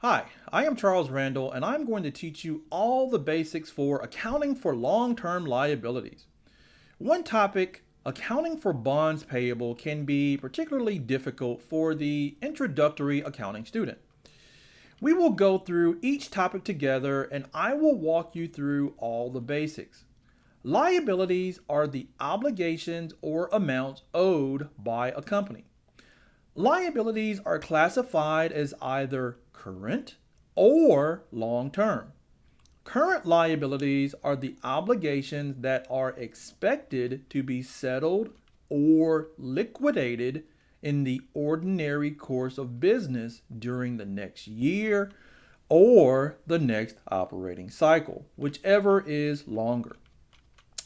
Hi, I am Charles Randall, and I'm going to teach you all the basics for accounting for long-term liabilities. One topic, accounting for bonds payable, can be particularly difficult for the introductory accounting student. We will go through each topic together, and I will walk you through all the basics. Liabilities are the obligations or amounts owed by a company. Liabilities are classified as either current or long term. Current liabilities are the obligations that are expected to be settled or liquidated in the ordinary course of business during the next year or the next operating cycle, whichever is longer.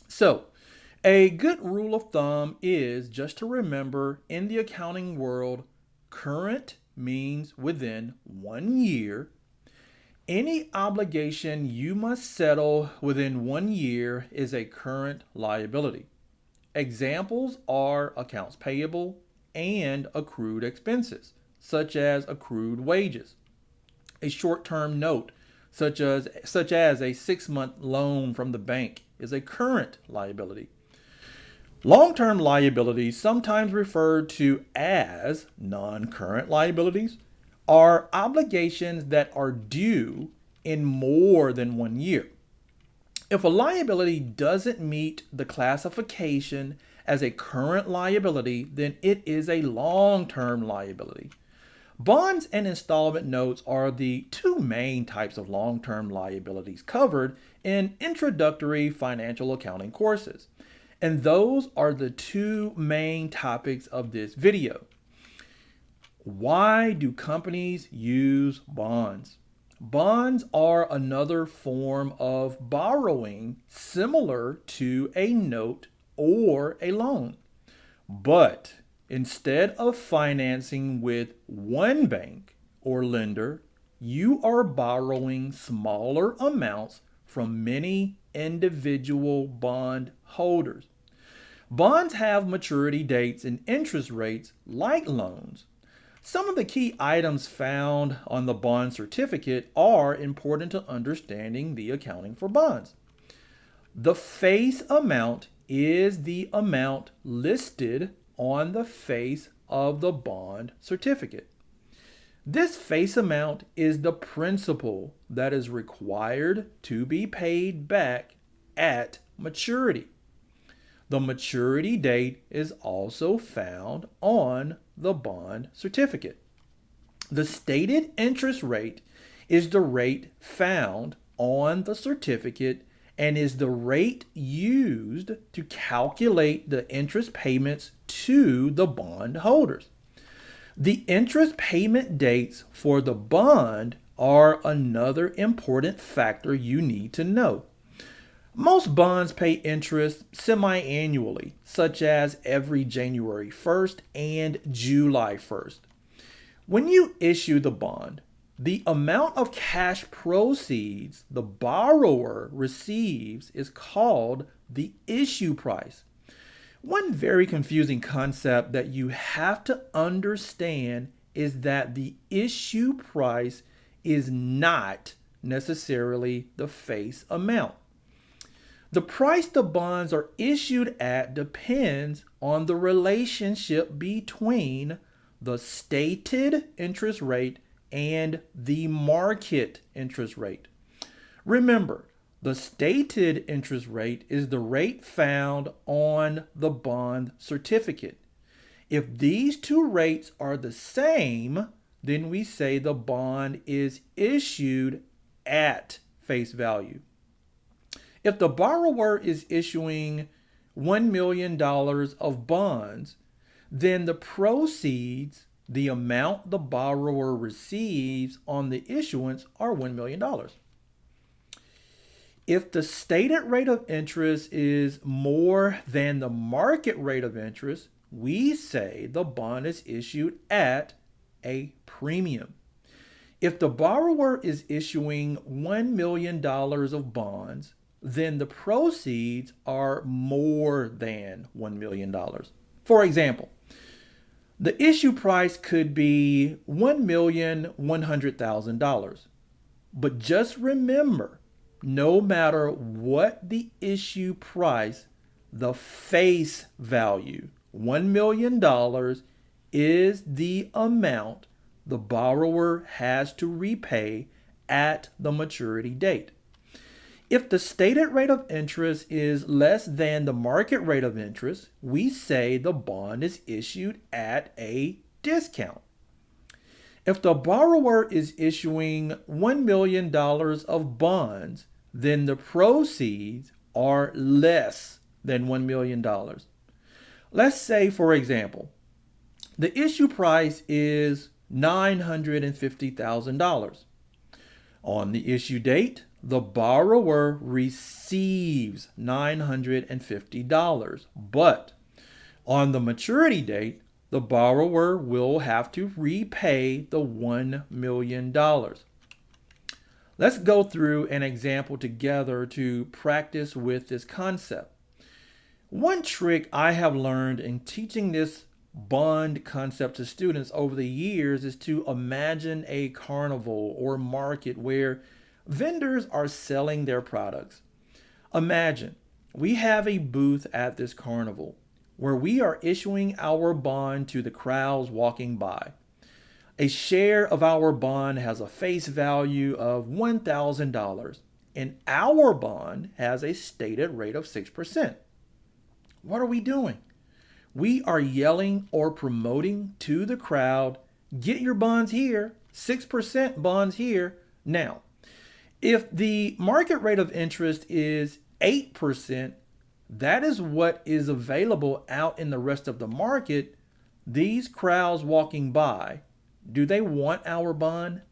So, a good rule of thumb is just to remember in the accounting world, current means within 1 year. Any obligation you must settle within 1 year is a current liability. Examples are accounts payable and accrued expenses, such as accrued wages. A short-term note, such as a 6-month loan from the bank, is a current liability. Long-term liabilities, sometimes referred to as non-current liabilities, are obligations that are due in more than 1 year. If a liability doesn't meet the classification as a current liability, then it is a long-term liability. Bonds and installment notes are the two main types of long-term liabilities covered in introductory financial accounting courses. And those are the two main topics of this video. Why do companies use bonds? Bonds are another form of borrowing similar to a note or a loan. But instead of financing with one bank or lender, you are borrowing smaller amounts from many individual bond holders. Bonds have maturity dates and interest rates like loans. Some of the key items found on the bond certificate are important to understanding the accounting for bonds. The face amount is the amount listed on the face of the bond certificate. This face amount is the principal that is required to be paid back at maturity. The maturity date is also found on the bond certificate. The stated interest rate is the rate found on the certificate and is the rate used to calculate the interest payments to the bond holders. The interest payment dates for the bond are another important factor you need to know. Most bonds pay interest semi-annually, such as every January 1st and July 1st. When you issue the bond, the amount of cash proceeds the borrower receives is called the issue price. One very confusing concept that you have to understand is that the issue price is not necessarily the face amount. The price the bonds are issued at depends on the relationship between the stated interest rate and the market interest rate. Remember, the stated interest rate is the rate found on the bond certificate. If these two rates are the same, then we say the bond is issued at face value. If the borrower is issuing $1 million of bonds, then the proceeds, the amount the borrower receives on the issuance, are $1 million. If the stated rate of interest is more than the market rate of interest, we say the bond is issued at a premium. If the borrower is issuing $1 million of bonds, then the proceeds are more than $1 million. For example, The issue price could be $1,100,000. But just remember, no matter what the issue price, the face value, $1 million, is the amount the borrower has to repay at the maturity date. If the stated rate of interest is less than the market rate of interest, we say the bond is issued at a discount. If the borrower is issuing $1 million of bonds, then the proceeds are less than $1 million. Let's say, for example, the issue price is $950,000. On the issue date, the borrower receives $950, but on the maturity date, the borrower will have to repay the $1 million. Let's go through an example together to practice with this concept. One trick I have learned in teaching this bond concept to students over the years is to imagine a carnival or market where vendors are selling their products. Imagine we have a booth at this carnival where we are issuing our bond to the crowds walking by. A share of our bond has a face value of $1,000, and our bond has a stated rate of 6%. What are we doing? We are yelling or promoting to the crowd, get your bonds here, 6% bonds here. Now, if the market rate of interest is 8%, that is what is available out in the rest of the market. These crowds walking by, do they want our bond?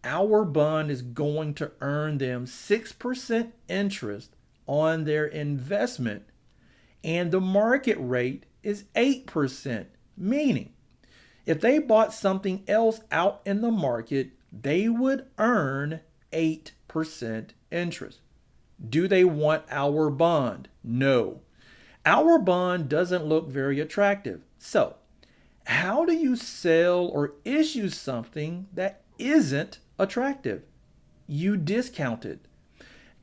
Our bond is going to earn them 6% interest on their investment, and the market rate is 8%, meaning if they bought something else out in the market, they would earn 8% interest. Do they want our bond? No. Our bond doesn't look very attractive. So, how do you sell or issue something that isn't attractive? You discount it.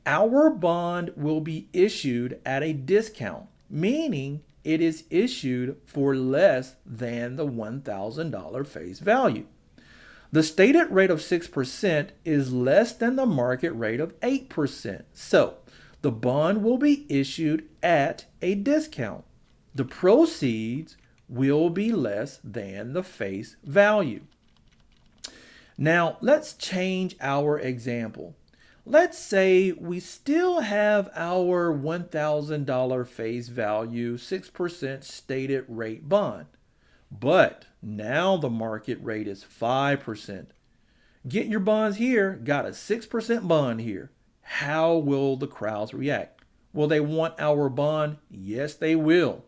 Our bond will be issued at a discount, meaning it is issued for less than the $1,000 face value. The stated rate of 6% is less than the market rate of 8%. So the bond will be issued at a discount. The proceeds will be less than the face value. Now let's change our example. Let's say we still have our $1,000 face value, 6% stated rate bond, but now the market rate is 5%. Get your bonds here, got a 6% bond here. How will the crowds react? Will they want our bond? Yes, they will.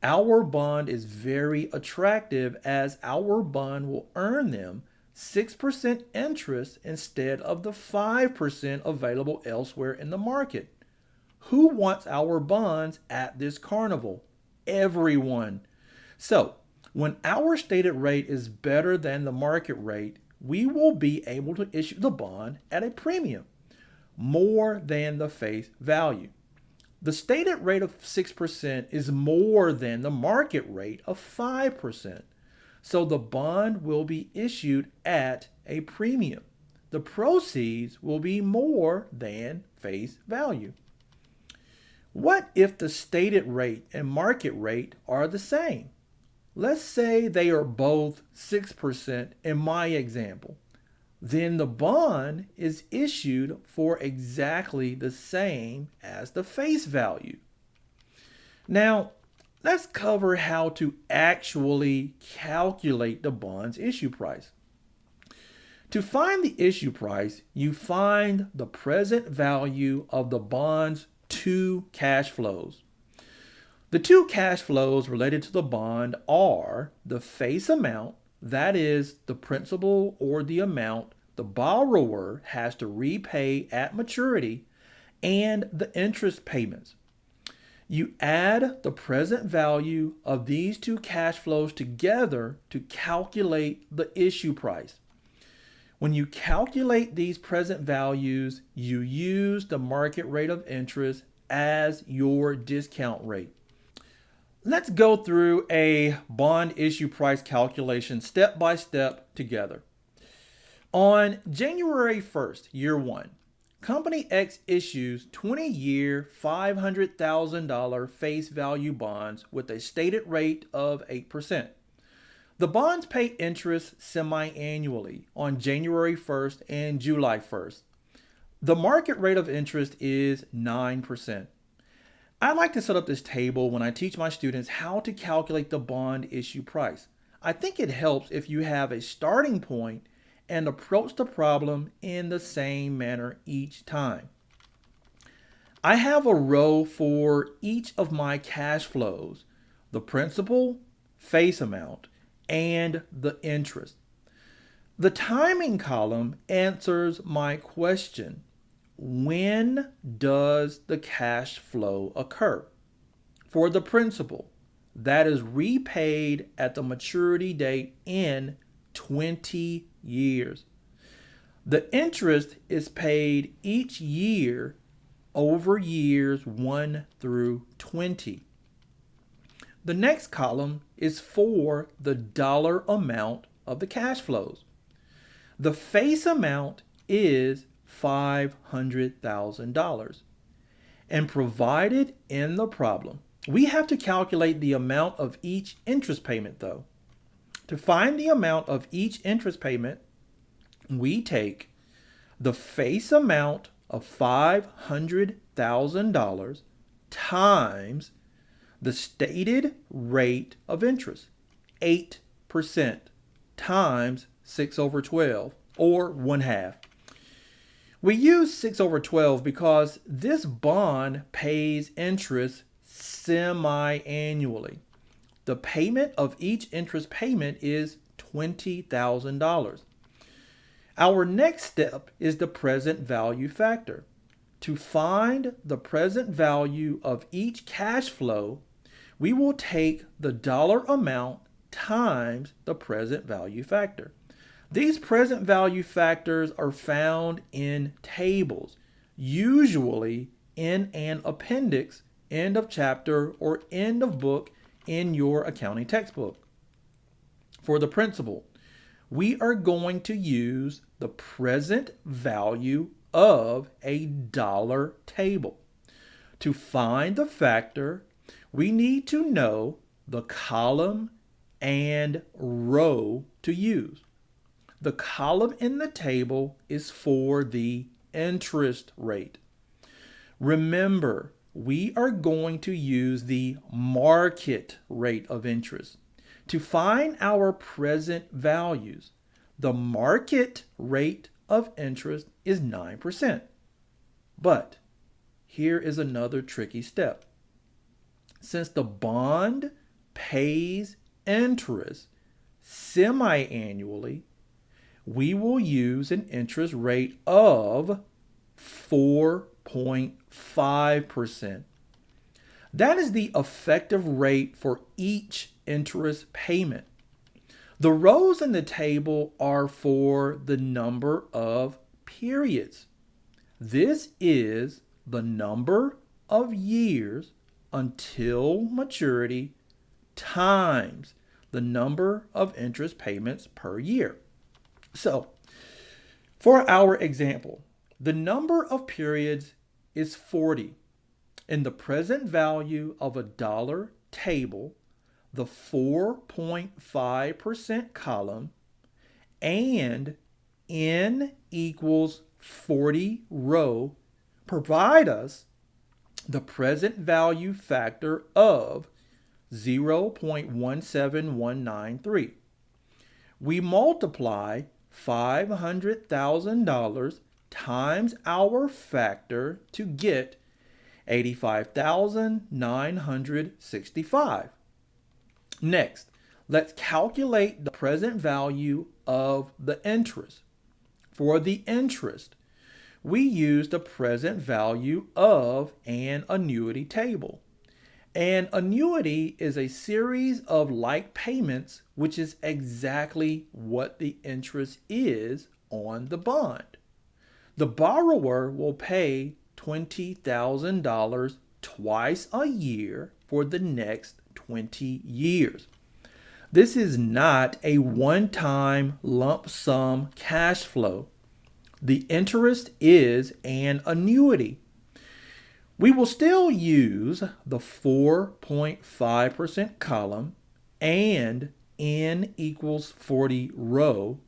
Our bond is very attractive as our bond will earn them 6% interest instead of the 5% available elsewhere in the market. Who wants our bonds at this carnival? Everyone. So, when our stated rate is better than the market rate, we will be able to issue the bond at a premium, more than the face value. The stated rate of 6% is more than the market rate of 5%. So the bond will be issued at a premium. The proceeds will be more than face value. What if the stated rate and market rate are the same? Let's say they are both 6% in my example. Then the bond is issued for exactly the same as the face value. Now, let's cover how to actually calculate the bond's issue price. To find the issue price, you find the present value of the bond's two cash flows. The two cash flows related to the bond are the face amount, that is the principal or the amount the borrower has to repay at maturity, and the interest payments. You add the present value of these two cash flows together to calculate the issue price. When you calculate these present values, you use the market rate of interest as your discount rate. Let's go through a bond issue price calculation step by step together. On January 1st, year one, Company X issues 20-year $500,000 face value bonds with a stated rate of 8%. The bonds pay interest semi-annually on January 1st and July 1st. The market rate of interest is 9%. I like to set up this table when I teach my students how to calculate the bond issue price. I think it helps if you have a starting point and approach the problem in the same manner each time. I have a row for each of my cash flows: the principal, face amount, and the interest. The timing column answers my question: when does the cash flow occur? For the principal, that is repaid at the maturity date in 20 years. The interest is paid each year over years 1 through 20. The next column is for the dollar amount of the cash flows. The face amount is $500,000. And provided in the problem, we have to calculate the amount of each interest payment though. To find the amount of each interest payment, we take the face amount of $500,000 times the stated rate of interest, 8%, times 6 over 12, or 1/2. We use 6 over 12 because this bond pays interest semi-annually. The payment of each interest payment is $20,000. Our next step is the present value factor. To find the present value of each cash flow, we will take the dollar amount times the present value factor. These present value factors are found in tables, usually in an appendix, end of chapter, or end of book in your accounting textbook. For the principal, we are going to use the present value of a dollar table. To find the factor, we need to know the column and row to use. The column in the table is for the interest rate. Remember, we are going to use the market rate of interest. To find our present values, the market rate of interest is 9%. But here is another tricky step. Since the bond pays interest semi-annually, we will use an interest rate of 4.5%. That is the effective rate for each interest payment. The rows in the table are for the number of periods. This is the number of years until maturity times the number of interest payments per year. So, for our example, the number of periods is 40. In the present value of a dollar table, the 4.5% column and n equals 40 row provide us the present value factor of 0.17193. We multiply $500,000 times our factor to get 85,965. Next, let's calculate the present value of the interest. For the interest, we use the present value of an annuity table. An annuity is a series of like payments, which is exactly what the interest is on the bond. The borrower will pay $20,000 twice a year for the next 20 years. This is not a one time lump sum cash flow. The interest is an annuity. We will still use the 4.5% column and n equals 40 row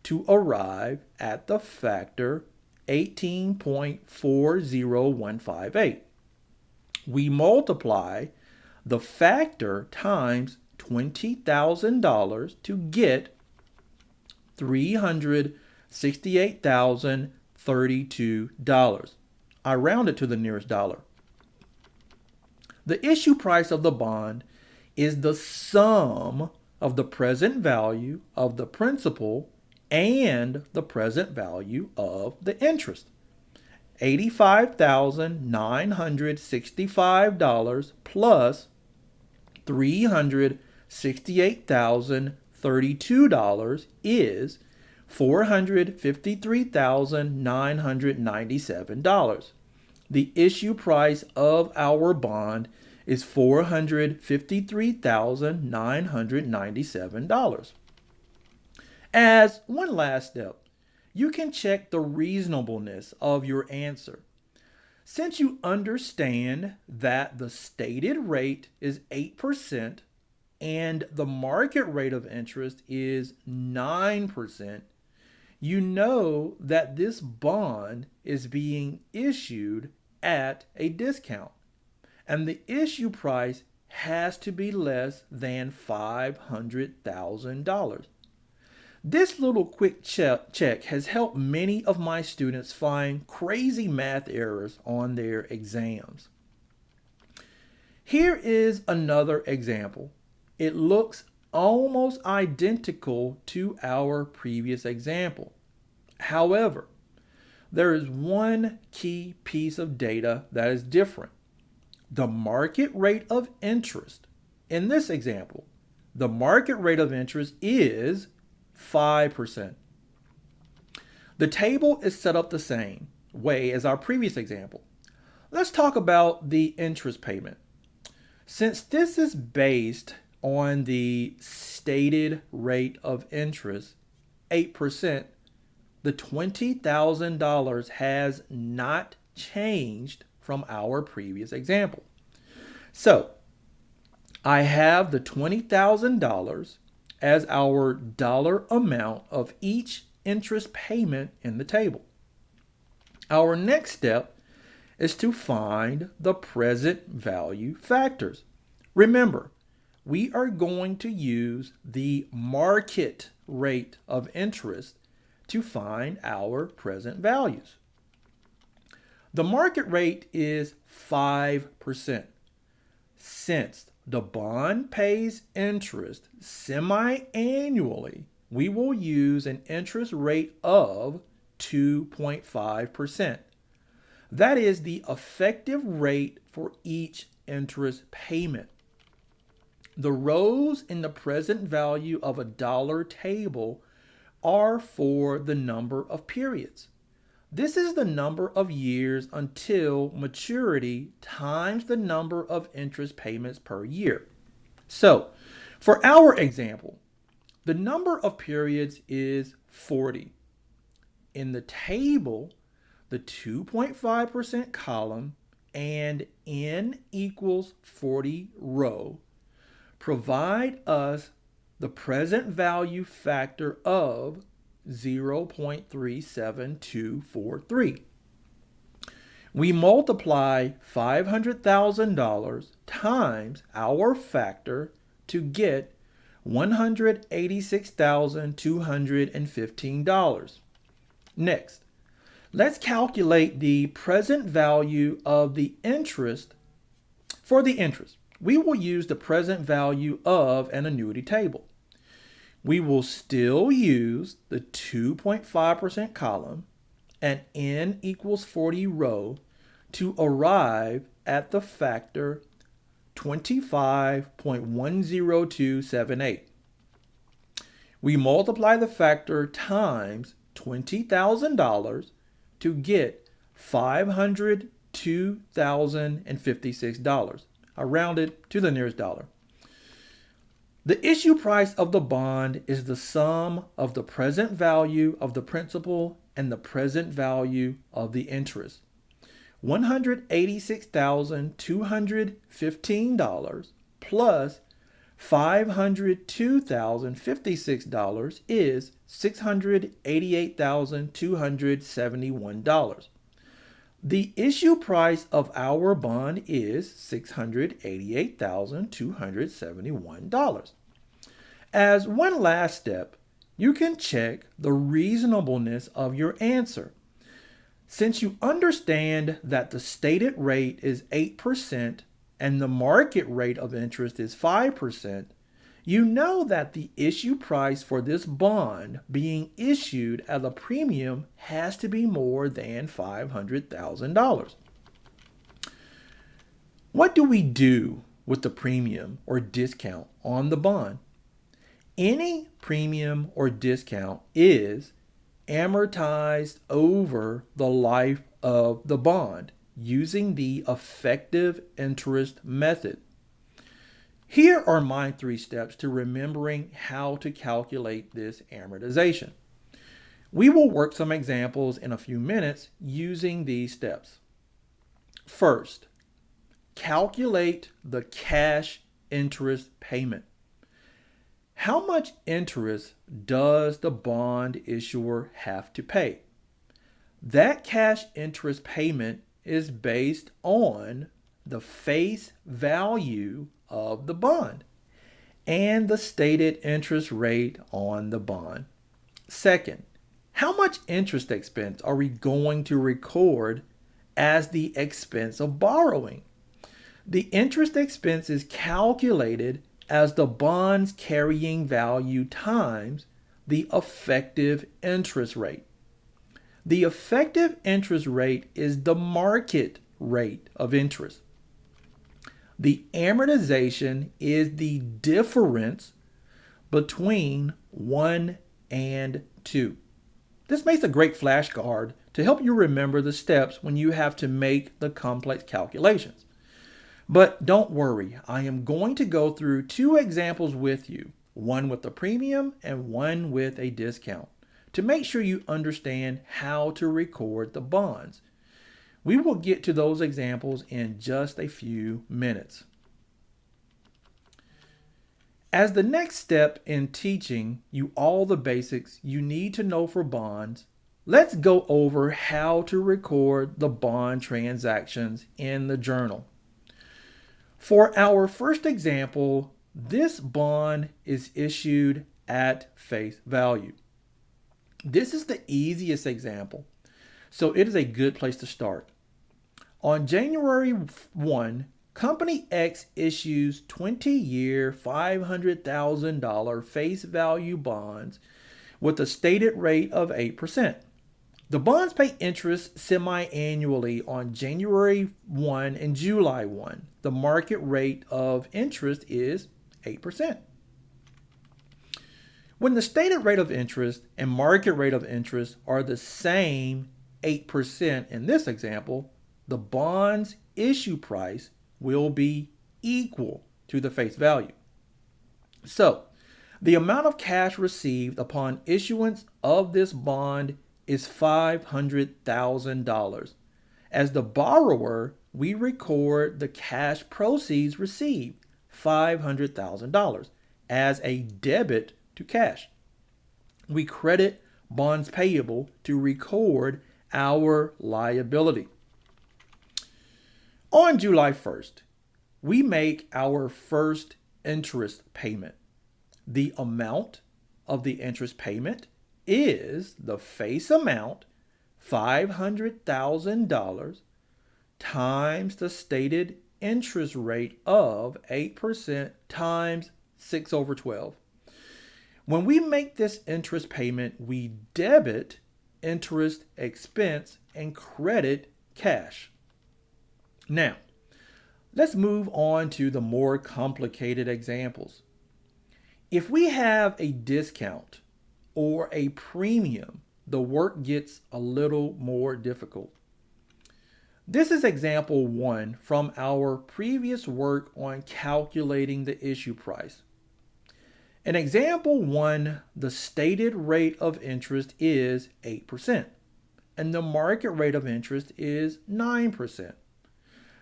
to arrive at the factor 18.40158. We multiply the factor times $20,000 to get $368,032. I round it to the nearest dollar. The issue price of the bond is the sum of the present value of the principal and the present value of the interest. $85,965 plus $368,032 is $453,997. The issue price of our bond is $453,997. As one last step, you can check the reasonableness of your answer. Since you understand that the stated rate is 8% and the market rate of interest is 9%, you know that this bond is being issued at a discount, and the issue price has to be less than $500,000. This little quick check has helped many of my students find crazy math errors on their exams. Here is another example. It looks almost identical to our previous example. However, there is one key piece of data that is different. The market rate of interest. In this example, the market rate of interest is 5%. The table is set up the same way as our previous example. Let's talk about the interest payment. Since this is based on the stated rate of interest, 8%, the $20,000 has not changed from our previous example. So, I have the $20,000 as our dollar amount of each interest payment in the table. Our next step is to find the present value factors. Remember, we are going to use the market rate of interest to find our present values. The market rate is 5%. Since the bond pays interest semi-annually, we will use an interest rate of 2.5%. That is the effective rate for each interest payment. The rows in the present value of a dollar table are for the number of periods. This is the number of years until maturity times the number of interest payments per year. So, for our example, the number of periods is 40. In the table, the 2.5% column and n equals 40 row provide us the present value factor of 0.37243. We multiply $500,000 times our factor to get $186,215. Next, let's calculate the present value of the interest. For the interest, we will use the present value of an annuity table. We will still use the 2.5% column and n equals 40 row to arrive at the factor 25.10278. We multiply the factor times $20,000 to get $502,056. I rounded to the nearest dollar. The issue price of the bond is the sum of the present value of the principal and the present value of the interest. $186,215 plus $502,056 is $688,271. The issue price of our bond is $688,271. As one last step, you can check the reasonableness of your answer. Since you understand that the stated rate is 8% and the market rate of interest is 5%, you know that the issue price for this bond being issued at a premium has to be more than $500,000. What do we do with the premium or discount on the bond? Any premium or discount is amortized over the life of the bond using the effective interest method. Here are my 3 steps to remembering how to calculate this amortization. We will work some examples in a few minutes using these steps. First, calculate the cash interest payment. How much interest does the bond issuer have to pay? That cash interest payment is based on the face value of the bond and the stated interest rate on the bond. Second, how much interest expense are we going to record as the expense of borrowing? The interest expense is calculated as the bond's carrying value times the effective interest rate. The effective interest rate is the market rate of interest. The amortization is the difference between 1 and 2. This makes a great flashcard to help you remember the steps when you have to make the complex calculations. But don't worry, I am going to go through 2 examples with you, one with a premium and one with a discount, to make sure you understand how to record the bonds. We will get to those examples in just a few minutes. As the next step in teaching you all the basics you need to know for bonds, let's go over how to record the bond transactions in the journal. For our first example, this bond is issued at face value. This is the easiest example, so it is a good place to start. On January 1, Company X issues 20-year $500,000 face value bonds with a stated rate of 8%. The bonds pay interest semi-annually on January 1 and July 1. The market rate of interest is 8%. When the stated rate of interest and market rate of interest are the same 8% in this example, the bond's issue price will be equal to the face value. So, the amount of cash received upon issuance of this bond is $500,000. As the borrower, we record the cash proceeds received, $500,000, as a debit to cash. We credit bonds payable to record our liability. On July 1st, we make our first interest payment. The amount of the interest payment is the face amount, $500,000, times the stated interest rate of 8% times 6/12. When we make this interest payment, we debit interest expense and credit cash. Now, Let's move on to the more complicated examples. If we have a discount or a premium, the work gets a little more difficult. This is example 1 from our previous work on calculating the issue price. In example 1, the stated rate of interest is 8%, and the market rate of interest is 9%.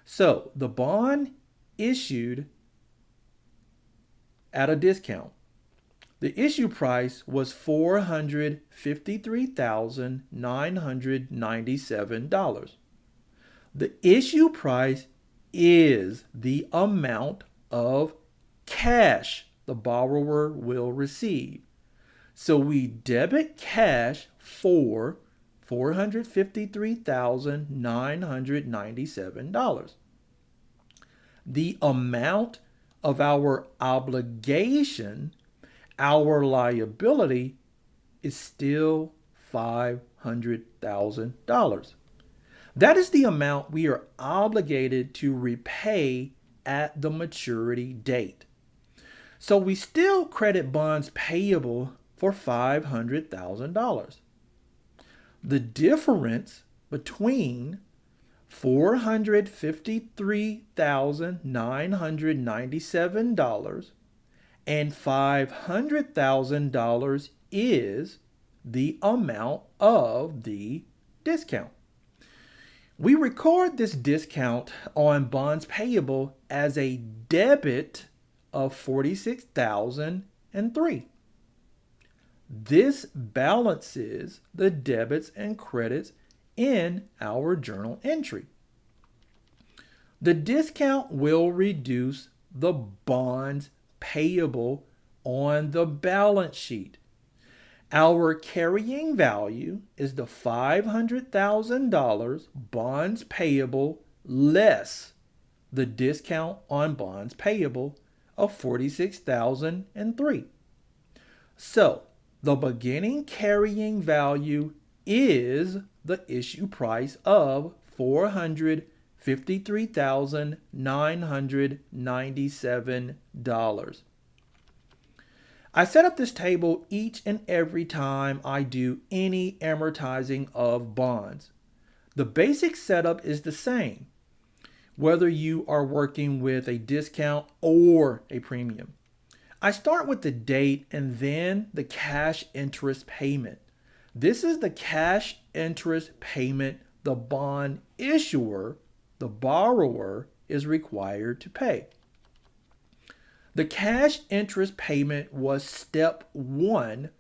So the bond issued at a discount. The issue price was $453,997. The issue price is the amount of cash the borrower will receive. So we debit cash for $453,997. The amount of our obligation, our liability, is still $500,000. That is the amount we are obligated to repay at the maturity date. So we still credit bonds payable for $500,000. The difference between $453,997 and $500,000 is the amount of the discount. We record this discount on bonds payable as a debit of $46,003. This balances the debits and credits in our journal entry. The discount will reduce the bonds payable on the balance sheet. Our carrying value is the $500,000 bonds payable less the discount on bonds payable of $46,003. So the beginning carrying value is the issue price of $453,997. I set up this table each and every time I do any amortizing of bonds. The basic setup is the same, whether you are working with a discount or a premium. I start with the date and then the cash interest payment. This is the cash interest payment the bond issuer, the borrower, is required to pay. The cash interest payment was step 1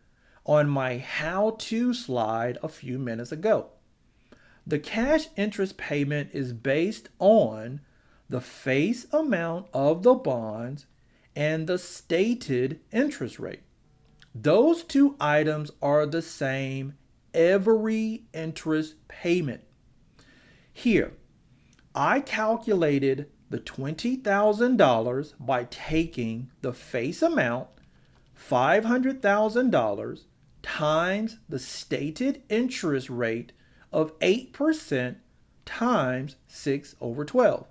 on my how-to slide a few minutes ago. The cash interest payment is based on the face amount of the bonds and the stated interest rate. Those two items are the same every interest payment. Here, I calculated the $20,000 by taking the face amount, $500,000, times the stated interest rate of 8% times 6/12.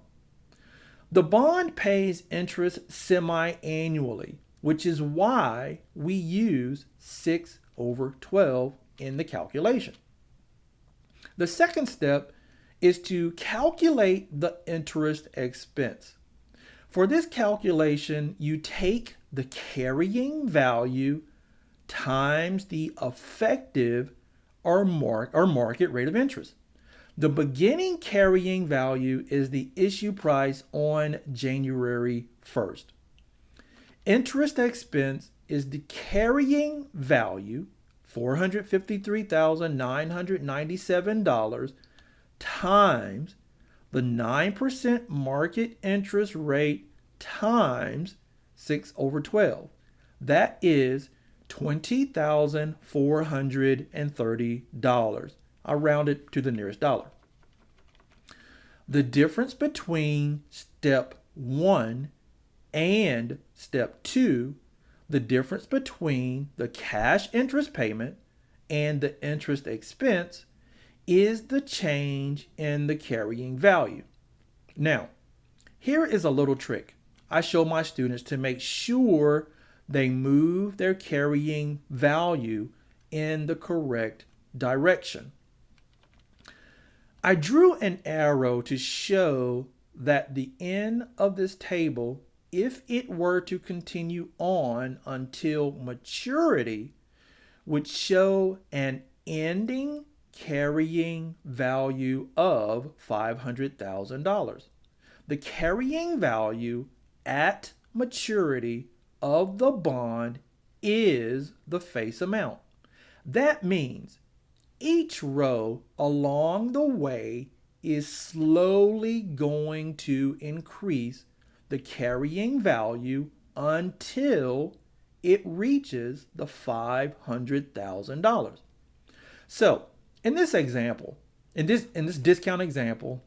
The bond pays interest semi-annually, which is why we use 6/12 in the calculation. The second step is to calculate the interest expense. For this calculation, you take the carrying value times the effective or market rate of interest. The beginning carrying value is the issue price on January 1st. Interest expense is the carrying value, $453,997, times the 9% market interest rate times 6/12. That is $20,430. I round it to the nearest dollar. The difference between step 1 and step 2, the difference between the cash interest payment and the interest expense, is the change in the carrying value. Now, Here is a little trick I show my students to make sure they move their carrying value in the correct direction. I drew an arrow to show that the end of this table, if it were to continue on until maturity, would show an ending carrying value of $500,000. The carrying value at maturity of the bond is the face amount. That means each row along the way is slowly going to increase the carrying value until it reaches the $500,000. So in this example, in this discount example,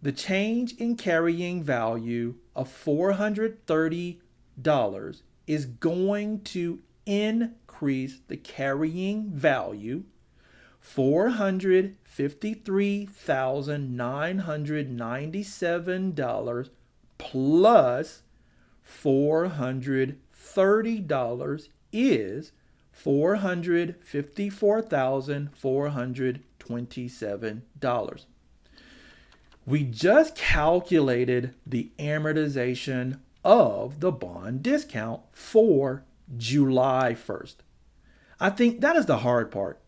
the change in carrying value of $430 is going to increase the carrying value $453,997 plus $430 is $454,427. We just calculated the amortization of the bond discount for July 1st. I think that is the hard part.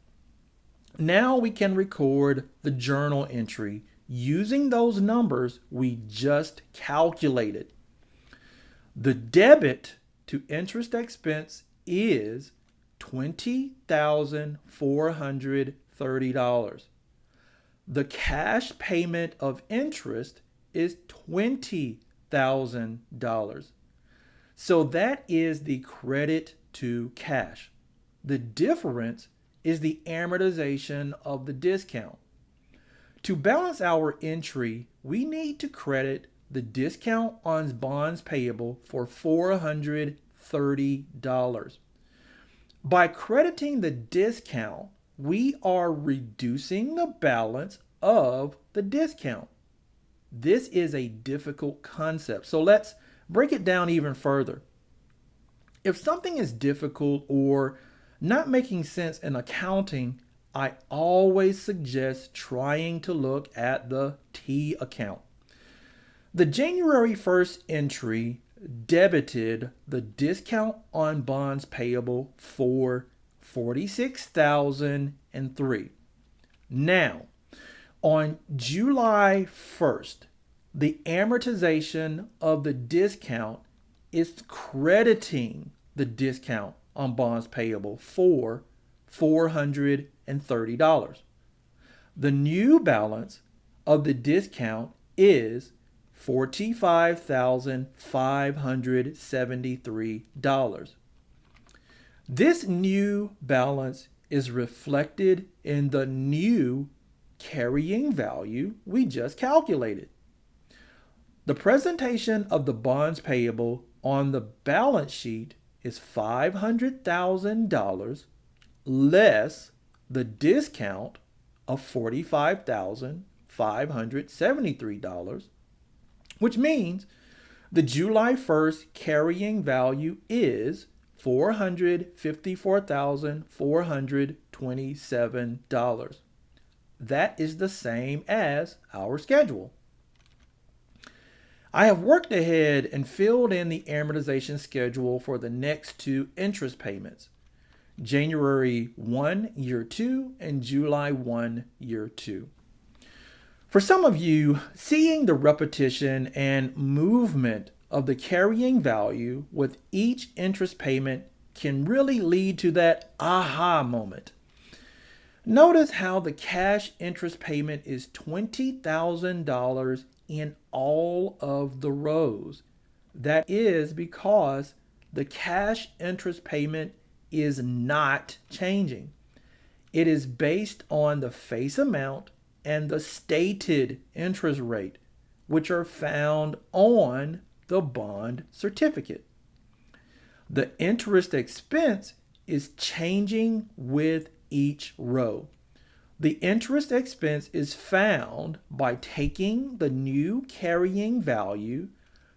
Now we can record the journal entry using those numbers we just calculated. The debit to interest expense is $20,430. The cash payment of interest is $20,000. So that is the credit to cash. The difference is the amortization of the discount. To balance our entry, we need to credit the discount on bonds payable for $430. By crediting the discount, we are reducing the balance of the discount. This is a difficult concept, so let's break it down even further. If something is difficult or not making sense in accounting, I always suggest trying to look at the T account. The January 1st entry debited the discount on bonds payable for $46,003. Now, on July 1st, the amortization of the discount is crediting the discount on bonds payable for $430. The new balance of the discount is $45,573. This new balance is reflected in the new carrying value we just calculated. The presentation of the bonds payable on the balance sheet is $500,000 less the discount of $45,573, which means the July 1st carrying value is $454,427. That is the same as our schedule. I have worked ahead and filled in the amortization schedule for the next two interest payments, January 1, year 2, and July 1, year 2. For some of you, seeing the repetition and movement of the carrying value with each interest payment can really lead to that aha moment. Notice how the cash interest payment is $20,000 in all of the rows. That is because the cash interest payment is not changing. It is based on the face amount and the stated interest rate, which are found on the bond certificate. The interest expense is changing with each row. The interest expense is found by taking the new carrying value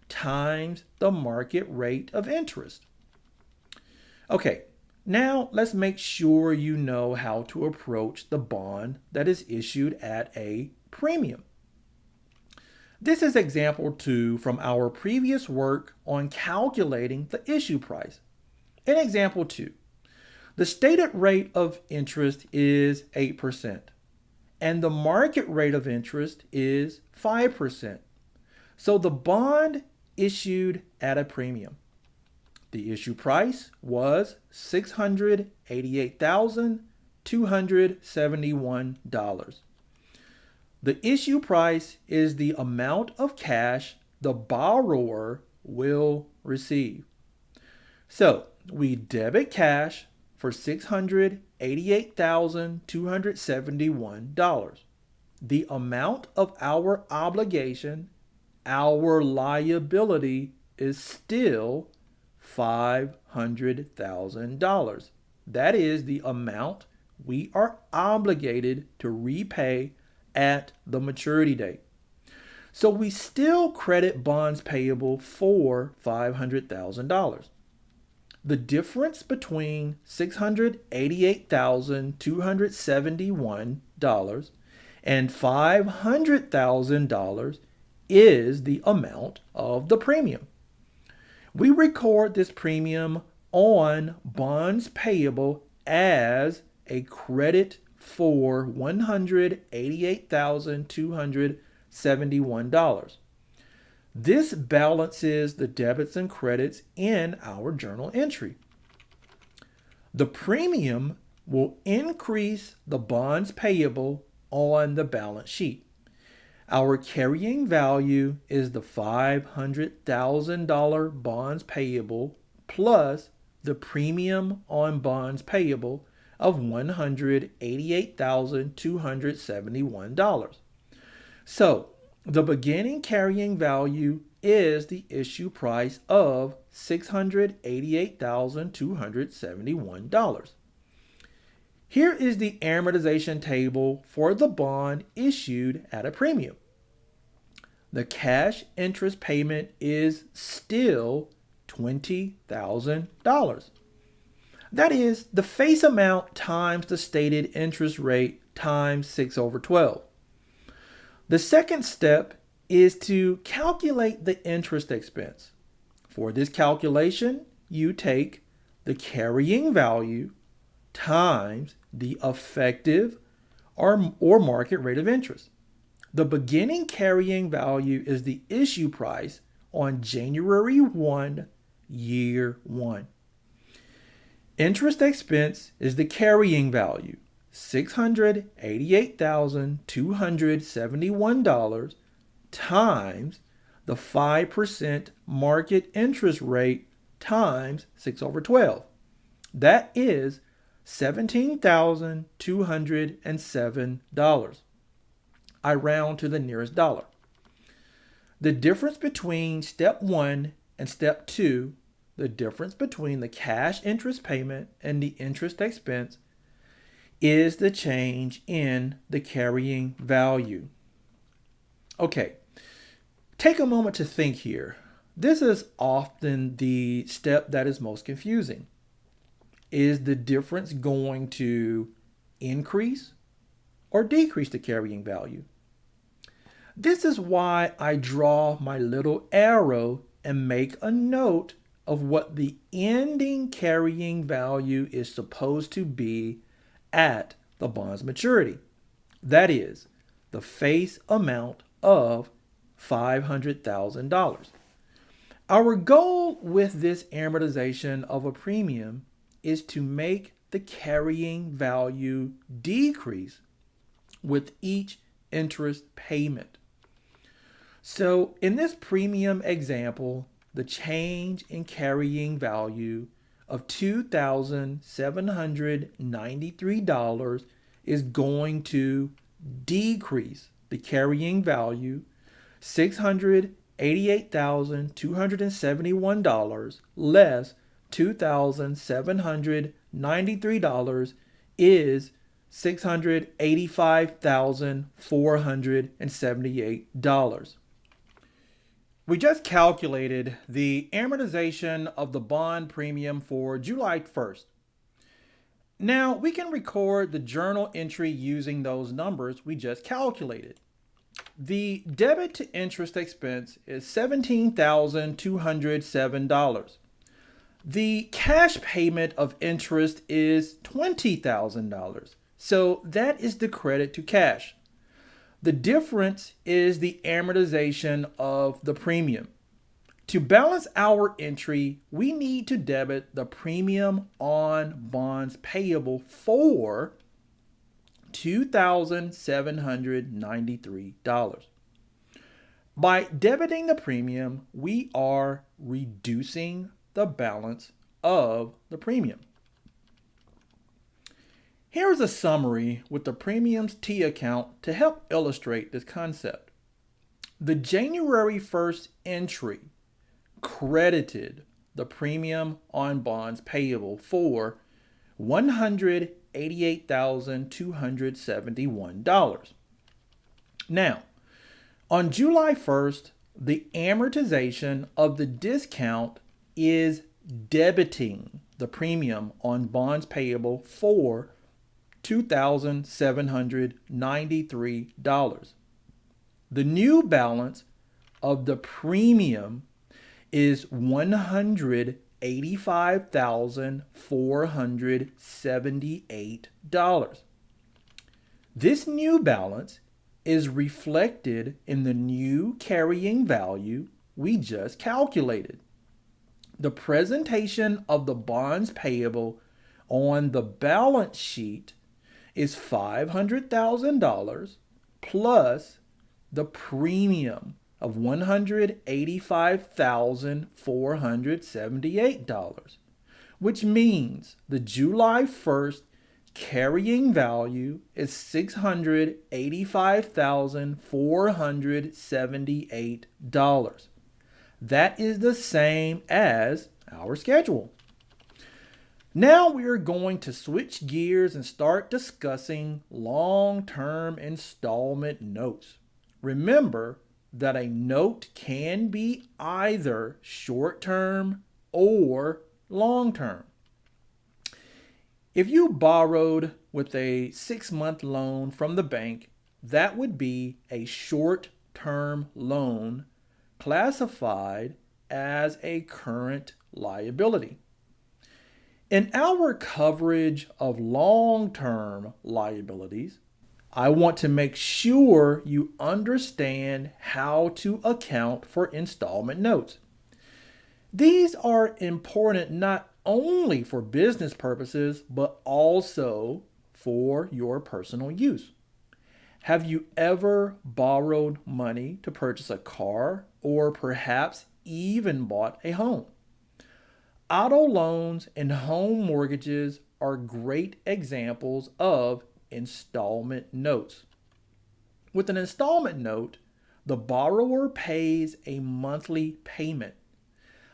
times the market rate of interest. Okay, now let's make sure you know how to approach the bond that is issued at a premium. This is example 2 from our previous work on calculating the issue price. In example 2, the stated rate of interest is 8%, and the market rate of interest is 5%. So the bond issued at a premium. The issue price was $688,271. The issue price is the amount of cash the borrower will receive. So we debit cash for $688,271. The amount of our obligation, our liability, is still $500,000. That is the amount we are obligated to repay at the maturity date. So we still credit bonds payable for $500,000. The difference between $688,271 and $500,000 is the amount of the premium. We record this premium on bonds payable as a credit for $188,271. This balances the debits and credits in our journal entry. The premium will increase the bonds payable on the balance sheet. Our carrying value is the $500,000 bonds payable plus the premium on bonds payable of $188,271. So the beginning carrying value is the issue price of $688,271. Here is the amortization table for the bond issued at a premium. The cash interest payment is still $20,000. That is the face amount times the stated interest rate times 6/12. The second step is to calculate the interest expense. For this calculation, you take the carrying value times the effective or market rate of interest. The beginning carrying value is the issue price on January 1, year 1. Interest expense is the carrying value, $688,271 times the 5% market interest rate times 6/12. That is $17,207. I round to the nearest dollar. The difference between step 1 and step 2, the difference between the cash interest payment and the interest expense, is the change in the carrying value. Okay, take a moment to think here. This is often the step that is most confusing. Is the difference going to increase or decrease the carrying value? This is why I draw my little arrow and make a note of what the ending carrying value is supposed to be at the bond's maturity. That is the face amount of $500,000. Our goal with this amortization of a premium is to make the carrying value decrease with each interest payment. So in this premium example, the change in carrying value of $2,793 is going to decrease the carrying value $688,271 less $2,793 is $685,478. We just calculated the amortization of the bond premium for July 1st. Now we can record the journal entry using those numbers we just calculated. The debit to interest expense is $17,207. The cash payment of interest is $20,000. So that is the credit to cash. The difference is the amortization of the premium. To balance our entry, we need to debit the premium on bonds payable for $2,793. By debiting the premium, we are reducing the balance of the premium. Here's a summary with the premiums T account to help illustrate this concept. The January 1st entry credited the premium on bonds payable for $188,271. Now, on July 1st, the amortization of the discount is debiting the premium on bonds payable for $2,793. The new balance of the premium is $185,478. This new balance is reflected in the new carrying value we just calculated. The presentation of the bonds payable on the balance sheet is $500,000 plus the premium of $185,478, which means the July 1st carrying value is $685,478. That is the same as our schedule. Now we are going to switch gears and start discussing long-term installment notes. Remember that a note can be either short-term or long-term. If you borrowed with a 6-month loan from the bank, that would be a short-term loan classified as a current liability. In our coverage of long-term liabilities, I want to make sure you understand how to account for installment notes. These are important not only for business purposes, but also for your personal use. Have you ever borrowed money to purchase a car or perhaps even bought a home? Auto loans and home mortgages are great examples of installment notes. With an installment note, the borrower pays a monthly payment.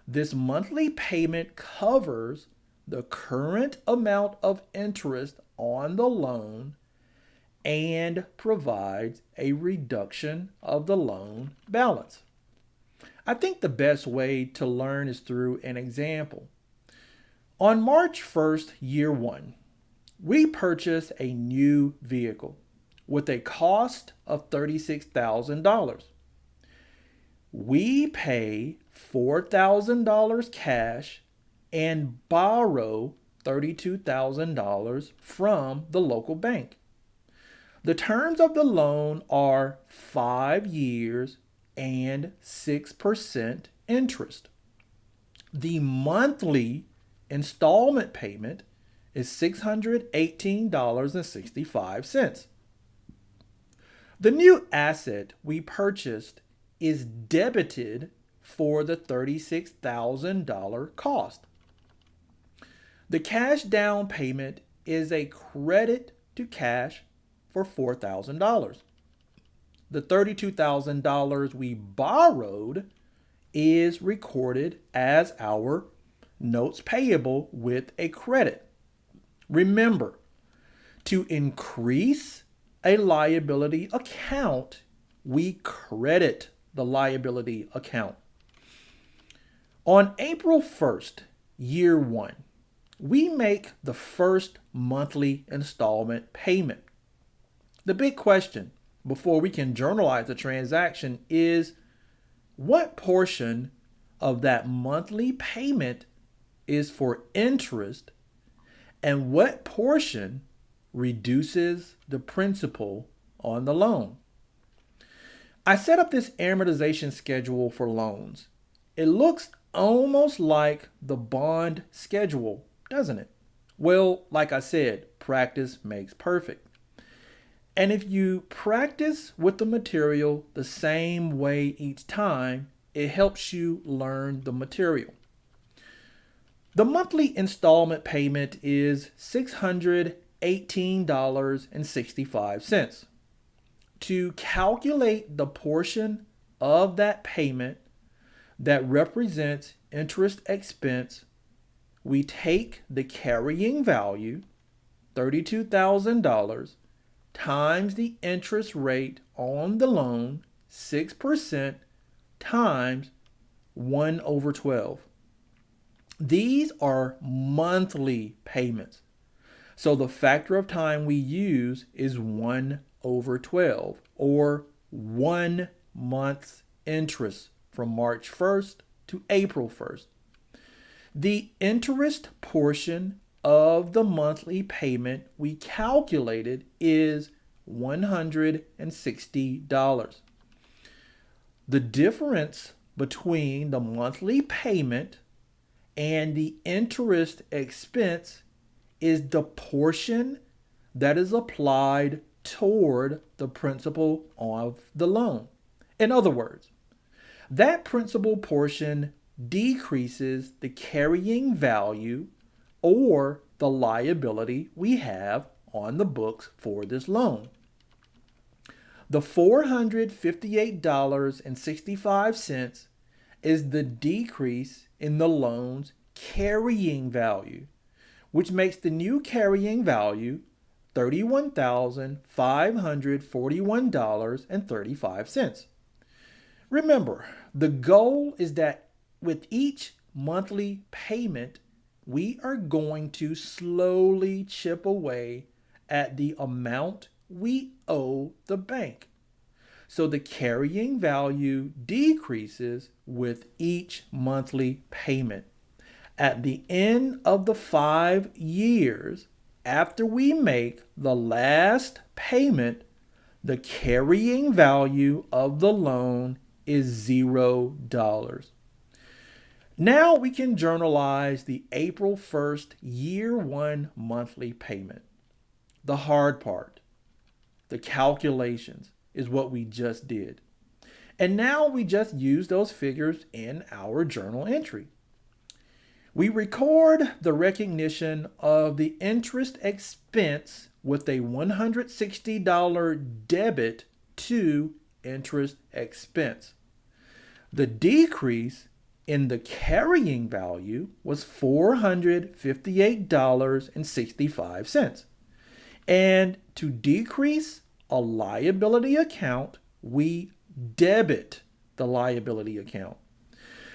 This monthly payment covers the current amount of interest on the loan and provides a reduction of the loan balance. I think the best way to learn is through an example. On March 1st, year one, we purchased a new vehicle with a cost of $36,000. We pay $4,000 cash and borrow $32,000 from the local bank. The terms of the loan are 5 years and 6% interest. The monthly installment payment is $618.65. The new asset we purchased is debited for the $36,000 cost. The cash down payment is a credit to cash for $4,000. The $32,000 we borrowed is recorded as our notes payable with a credit. Remember, To increase a liability account, we credit the liability account. On April 1st, year one, we make the first monthly installment payment. The big question before we can journalize the transaction is what portion of that monthly payment is for interest and what portion reduces the principal on the loan. I set up this amortization schedule for loans. It looks almost like the bond schedule, doesn't it? Well, like I said, practice makes perfect. And if you practice with the material the same way each time, it helps you learn the material. The monthly installment payment is $618.65. To calculate the portion of that payment that represents interest expense, we take the carrying value, $32,000, times the interest rate on the loan, 6%, times 1/12. These are monthly payments. So the factor of time we use is 1/12, or 1 month's interest from March 1st to April 1st. The interest portion of the monthly payment we calculated is $160. The difference between the monthly payment and the interest expense is the portion that is applied toward the principal of the loan. In other words, that principal portion decreases the carrying value or the liability we have on the books for this loan. The $458.65 is the decrease in the loan's carrying value, which makes the new carrying value $31,541.35. Remember, the goal is that with each monthly payment, we are going to slowly chip away at the amount we owe the bank. So the carrying value decreases with each monthly payment. At the end of the 5 years, after we make the last payment, the carrying value of the loan is $0. Now we can journalize the April 1st year one monthly payment. The hard part, the calculations, is what we just did. And now we just use those figures in our journal entry. We record the recognition of the interest expense with a $160 debit to interest expense. The decrease in the carrying value was $458.65. And to decrease a liability account, we debit the liability account.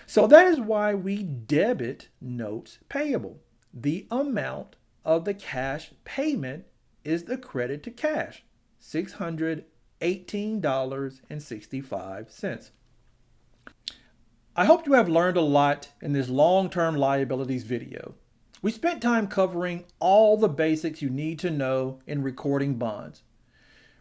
So that is why we debit notes payable. The amount of the cash payment is the credit to cash, $618.65. I hope you have learned a lot in this long-term liabilities video. We spent time covering all the basics you need to know in recording bonds.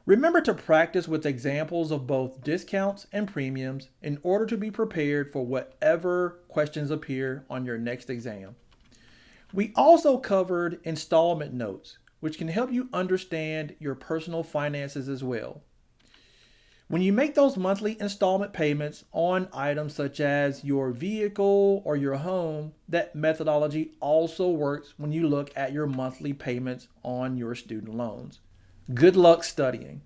Remember to practice with examples of both discounts and premiums in order to be prepared for whatever questions appear on your next exam. We also covered installment notes, which can help you understand your personal finances as well. When you make those monthly installment payments on items such as your vehicle or your home, that methodology also works when you look at your monthly payments on your student loans. Good luck studying.